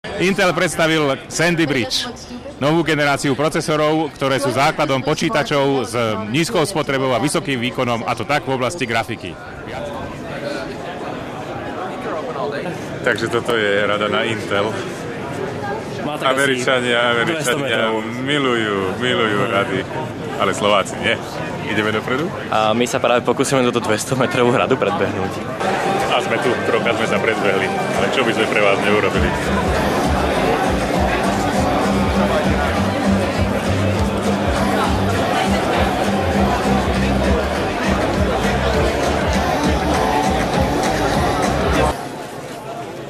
Intel predstavil Sandy Bridge, novú generáciu procesorov, ktoré sú základom počítačov s nízkou spotrebou a vysokým výkonom, a to tak v oblasti grafiky. Takže toto je rada na Intel. Američania milujú rady, ale Slováci nie. Ideme dopredu? A my sa práve pokúsime túto 200-metrovú hradu predbehnúť. A sme tu, trocha sme sa predbehli, ale čo by sme pre vás neurobili?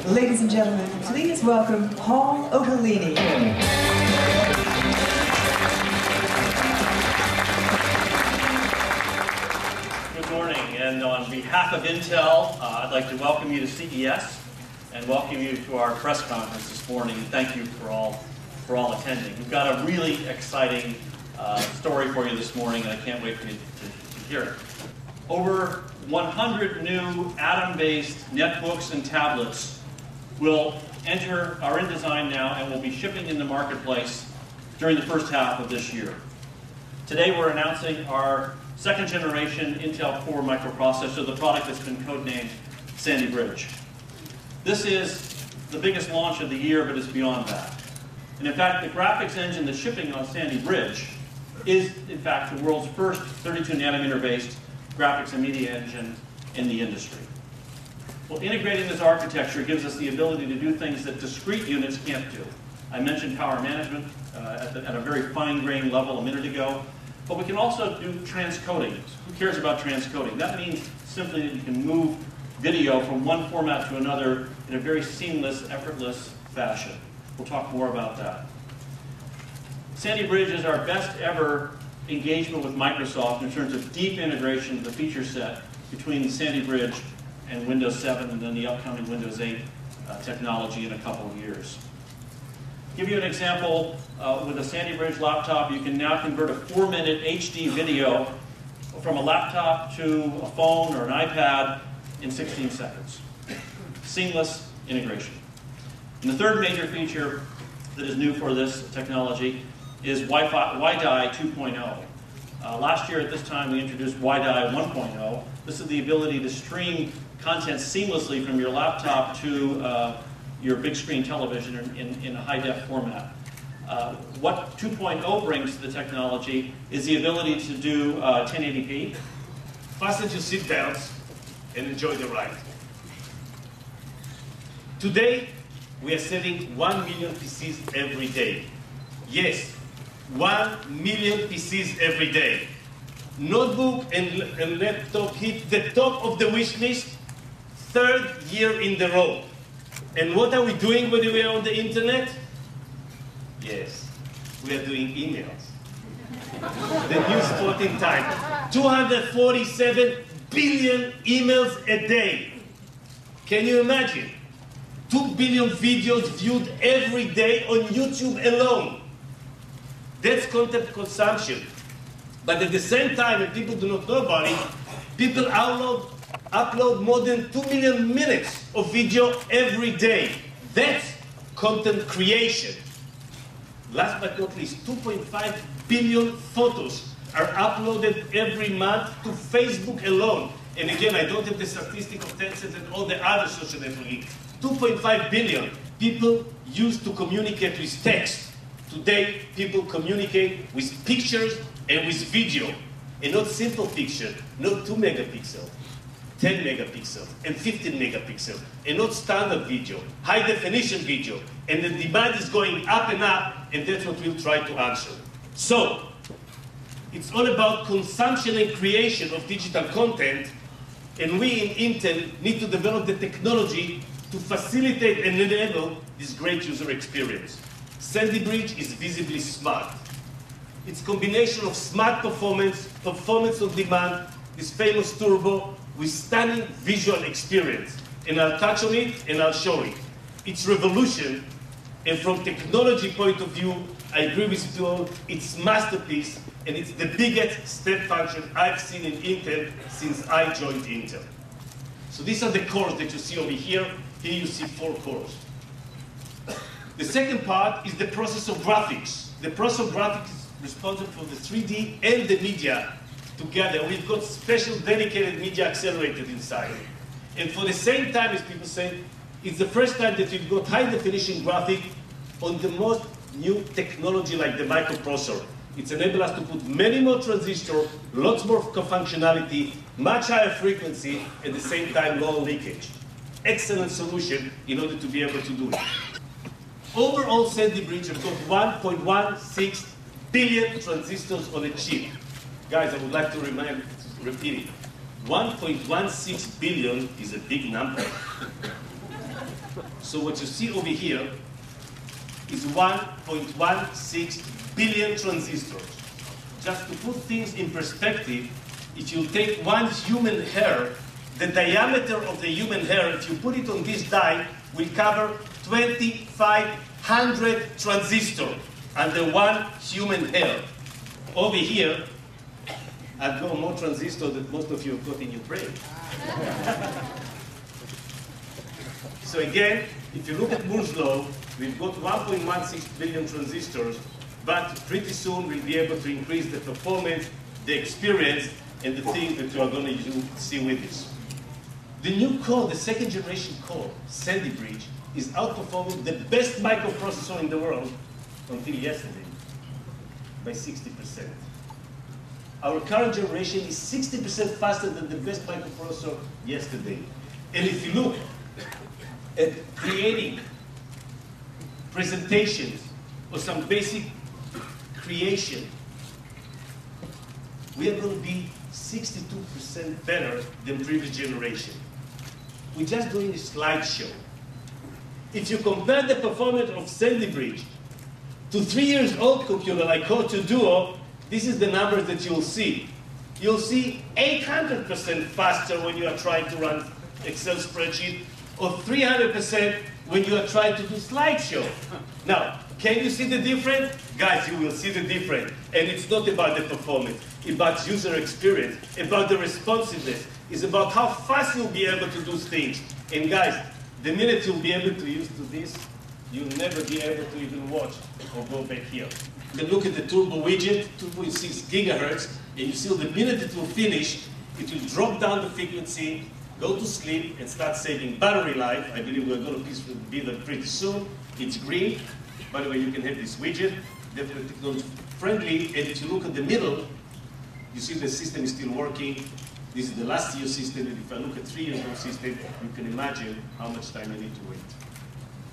Ladies and gentlemen, please welcome Paul Otellini. Good morning, and on behalf of Intel, I'd like to welcome you to CES and welcome you to our press conference this morning. Thank you for all attending. We've got a really exciting story for you this morning, and I can't wait for you to hear it. Over 100 new Atom-based netbooks and tablets are in design now and will be shipping in the marketplace during the first half of this year. Today we're announcing our second generation Intel Core microprocessor, the product that's been codenamed Sandy Bridge. This is the biggest launch of the year, but it's beyond that. And in fact, the graphics engine that's shipping on Sandy Bridge is in fact the world's first 32 nanometer based graphics and media engine in the industry. Well, integrating this architecture gives us the ability to do things that discrete units can't do. I mentioned power management at a very fine-grained level a minute ago, but we can also do transcoding. Who cares about transcoding? That means simply that you can move video from one format to another in a very seamless, effortless fashion. We'll talk more about that. Sandy Bridge is our best ever engagement with Microsoft in terms of deep integration of the feature set between Sandy Bridge and Windows 7 and then the upcoming Windows 8 technology in a couple of years. Give you an example, with a Sandy Bridge laptop, you can now convert a 4-minute HD video from a laptop to a phone or an iPad in 16 seconds. Seamless integration. And the third major feature that is new for this technology is WiDi 2.0. Last year at this time we introduced WiDi 1.0. This is the ability to stream content seamlessly from your laptop to your big screen television in a high-def format. What 2.0 brings to the technology is the ability to do 1080p. Fasten your seatbelts and enjoy the ride. Today, we are selling 1 million PCs every day. Yes, 1 million PCs every day. Notebook and laptop hit the top of the wish list, 3rd year in the row. And what are we doing when we are on the internet? Yes, we are doing emails. The new sport in time. 247 billion emails a day. Can you imagine? 2 billion videos viewed every day on YouTube alone. That's content consumption. But at the same time, and people do not know about it, people upload more than 2 million minutes of video every day. That's content creation. Last but not least, 2.5 billion photos are uploaded every month to Facebook alone. And again, I don't have the statistic of Tencent and all the other social networking. 2.5 billion people used to communicate with text. Today, people communicate with pictures and with video. And not simple picture, not 2 megapixels, 10 megapixels, and 15 megapixels. And not standard video, high definition video. And the demand is going up, and that's what we'll try to answer. So, it's all about consumption and creation of digital content, and we in Intel need to develop the technology to facilitate and enable this great user experience. Sandy Bridge is visibly smart. It's a combination of smart performance, performance on demand, this famous turbo, with stunning visual experience. And I'll touch on it and I'll show it. It's revolution, and from technology point of view, I agree with you all, it's masterpiece, and it's the biggest step function I've seen in Intel since I joined Intel. So these are the cores that you see over here. Here you see 4 cores. The second part is the process of graphics. The process of graphics is responsible for the 3D and the media together. We've got special dedicated media accelerated inside. And for the same time, as people say, it's the first time that we've got high definition graphic on the most new technology like the microprocessor. It's enabled us to put many more transistors, lots more functionality, much higher frequency, at the same time low leakage. Excellent solution in order to be able to do it. Overall, Sandy Bridge has got 1.16 billion transistors on a chip. Guys, I would like to repeat it. 1.16 billion is a big number. So what you see over here is 1.16 billion transistors. Just to put things in perspective, if you take one human hair, the diameter of the human hair, if you put it on this die, will cover 2,500 transistors under one human hair. Over here, I've got more transistors than most of you have got in your brain. So again, if you look at Moore's law, we've got 1.16 billion transistors, but pretty soon we'll be able to increase the performance, the experience, and the things that you are going to see with this. The new core, the second generation core, Sandy Bridge, is outperforming the best microprocessor in the world until yesterday by 60%. Our current generation is 60% faster than the best microprocessor yesterday. And if you look at creating presentations or some basic creation, we are going to be 62% better than previous generation. We're just doing a slideshow. If you compare the performance of Sandy Bridge to 3 years old computer like Core 2 Duo, this is the numbers that you'll see. You'll see 800% faster when you are trying to run Excel spreadsheet, or 300% when you are trying to do slideshow. Now, can you see the difference? Guys, you will see the difference. And it's not about the performance, it's about user experience, about the responsiveness. It's about how fast you'll be able to do things. And guys, the minute you'll be able to use to this, you'll never be able to even watch or go back here. You can look at the turbo widget, 2.6 gigahertz, and you see the minute it will finish, it will drop down the frequency, go to sleep, and start saving battery life. I believe we're going to be there pretty soon. It's green. By the way, you can have this widget, definitely technology friendly. And if you look at the middle, you see the system is still working. This is the last year system, and if I look at 3 years old system, you can imagine how much time you need to wait.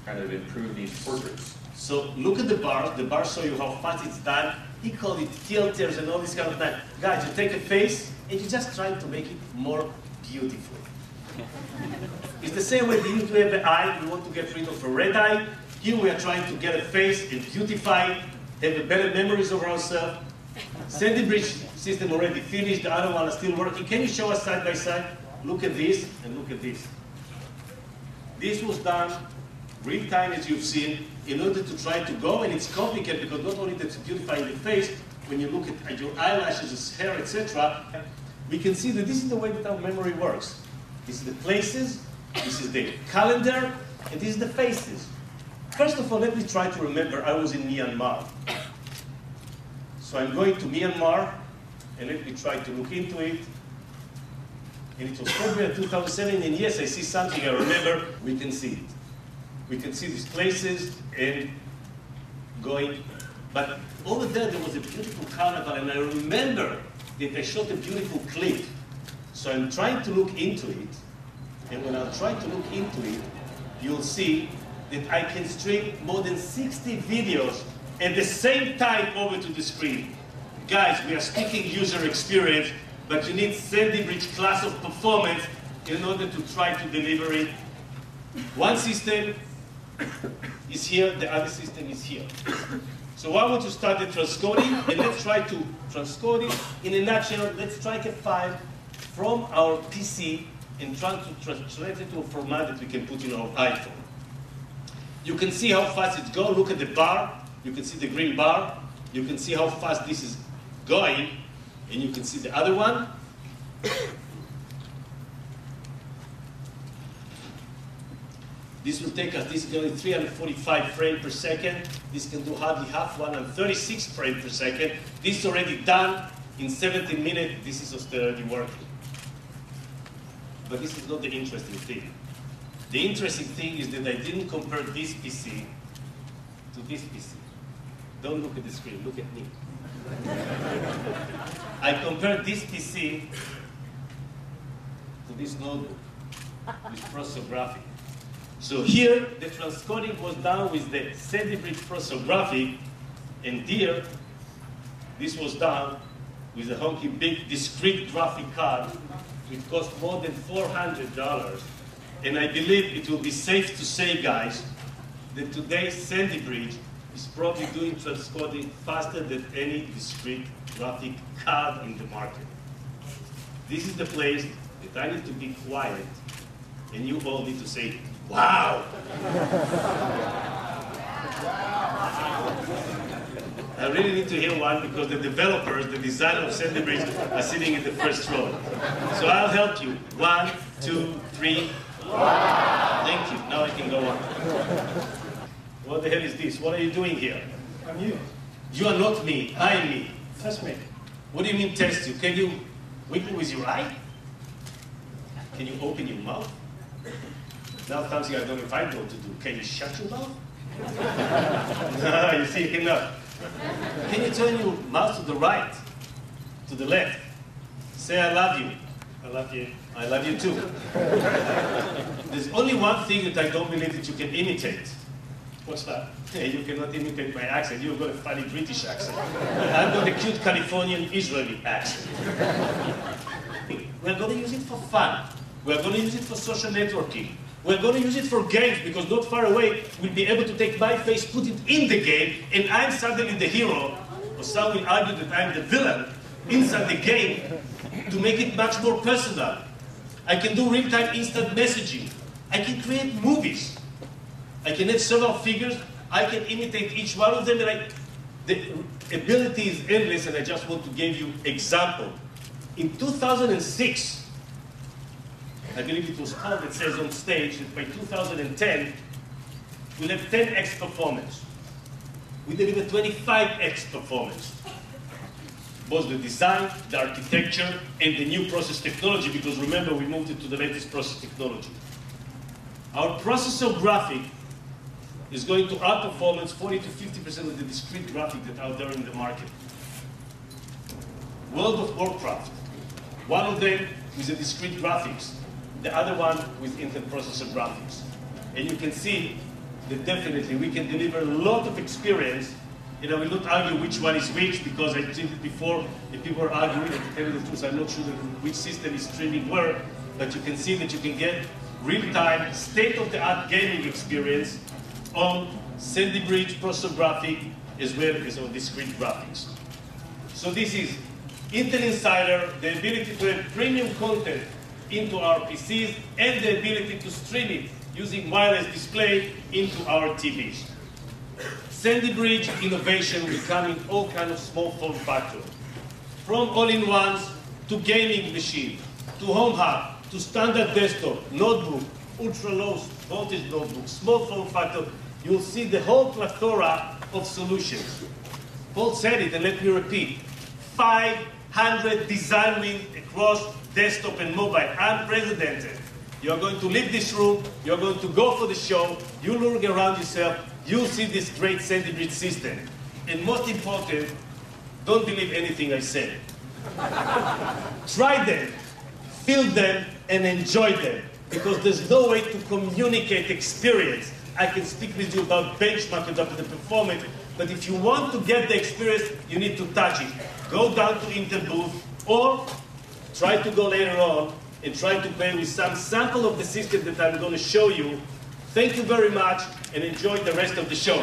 Kind of improve these portraits. So look at the bars. The bars show you how fast it's done. He called it filters and all this kind of thing. Guys, you take a face and you just try to make it more beautiful. It's the same way we used to have an eye. We want to get rid of a red eye. Here we are trying to get a face and beautify it, have a better memories of ourselves. Sandy Bridge system already finished. The other one is still working. Can you show us side by side? Look at this and look at this. This was done real time, as you've seen, in order to try to go, and it's complicated because not only that it's beautifying the face, when you look at your eyelashes, hair, etc., we can see that this is the way that our memory works. This is the places, this is the calendar, and this is the faces. First of all, let me try to remember I was in Myanmar. So I'm going to Myanmar, and let me try to look into it. And it was February 2007, and yes, I see something I remember. We can see it. We can see these places and going. But over there was a beautiful carnival, and I remember that I shot a beautiful clip. So I'm trying to look into it, and when I try to look into it, you'll see that I can stream more than 60 videos at the same time over to the screen. Guys, we are speaking user experience, but you need Sandy Bridge class of performance in order to try to deliver it. One system is here, the other system is here. So I want to start the transcoding, and let's try to transcode it. In a nutshell, let's take a file from our PC and try to translate it to a format that we can put in our iPhone. You can see how fast it's going. Look at the bar. You can see the green bar. You can see how fast this is going, and you can see the other one. This will take us, this is going 345 frames per second. This can do hardly half, 136 frames per second. This is already done in 17 minutes. This is already working. But this is not the interesting thing. The interesting thing is that I didn't compare this PC to this PC. Don't look at the screen, look at me. I compared this PC to this notebook, this processor graphic. So here, the transcoding was done with the Sandy Bridge processor graphic, and here, this was done with a honky big discrete graphic card, which cost more than $400. And I believe it will be safe to say, guys, that today's Sandy Bridge is probably doing transcoding faster than any discrete graphic card in the market. This is the place that I need to be quiet, and you all need to say, wow! I really need to hear one because the developers, the designers of Sandy Bridge are sitting in the first row. So I'll help you. 1, 2, 3. Wow. Thank you. Now I can go on. What the hell is this? What are you doing here? I'm you. You are not me. I'm me. Test me. What do you mean test you? Can you wiggle with your eye? Can you open your mouth? Now something I don't invite you to do. Can you shut your mouth? No, you see, you cannot. Can you turn your mouth to the right, to the left? Say, I love you. I love you. I love you too. There's only one thing that I don't believe that you can imitate. What's that? Hey, you cannot imitate my accent. You've got a funny British accent. I've got a cute Californian Israeli accent. We're going to use it for fun. We're going to use it for social networking. We're going to use it for games because not far away we'll be able to take my face, put it in the game, and I'm suddenly the hero, or some will argue that I'm the villain inside the game to make it much more personal. I can do real-time instant messaging. I can create movies. I can have several figures. I can imitate each one of them, and the ability is endless, and I just want to give you an example. In 2006, I believe it was Paul that says on stage that by 2010, we'll have 10x performance. We deliver 25x performance. Both the design, the architecture, and the new process technology, because remember, we moved it to the latest process technology. Our processor graphic is going to outperform 40 to 50% of the discrete graphic that are there in the market. World of Warcraft. One of them is a discrete graphics. The other one with Intel processor graphics. And you can see that definitely we can deliver a lot of experience, and I will not argue which one is which because I did it before and people are arguing, and to tell you the truth, I'm not sure which system is streaming where, but you can see that you can get real-time, state-of-the-art gaming experience on Sandy Bridge processor graphic as well as on discrete graphics. So this is Intel Insider, the ability to have premium content into our PCs, and the ability to stream it using wireless display into our TVs. Sandy Bridge innovation will come in all kinds of small form factors, from all-in-ones to gaming machine, to home hub, to standard desktop, notebook, ultra-low voltage notebook, small form factor. You'll see the whole plethora of solutions. Paul said it, and let me repeat, 500 design wins across desktop and mobile, unprecedented. You're going to leave this room, you're going to go for the show, you look around yourself, you'll see this great Sandy Bridge system. And most important, don't believe anything I said. Try them, feel them, and enjoy them. Because there's no way to communicate experience. I can speak with you about benchmark and about the performance, but if you want to get the experience, you need to touch it. Go down to Intel booth, or try to go later on and try to play with some sample of the system that I'm going to show you. Thank you very much, and enjoy the rest of the show.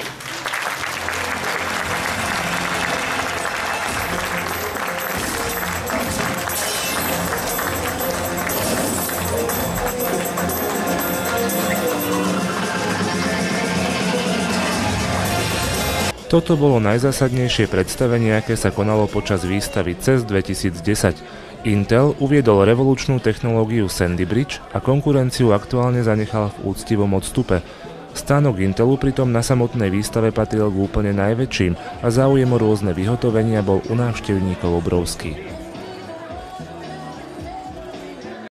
Toto bolo najzásadnejšie predstavenie, aké sa konalo počas výstavy CES 2010. Intel uviedol revolučnú technológiu Sandy Bridge a konkurenciu aktuálne zanechal v úctivom odstupe. Stánok Intelu pritom na samotnej výstave patril k úplne najväčším a záujem o rôzne vyhotovenia bol u návštevníkov obrovský.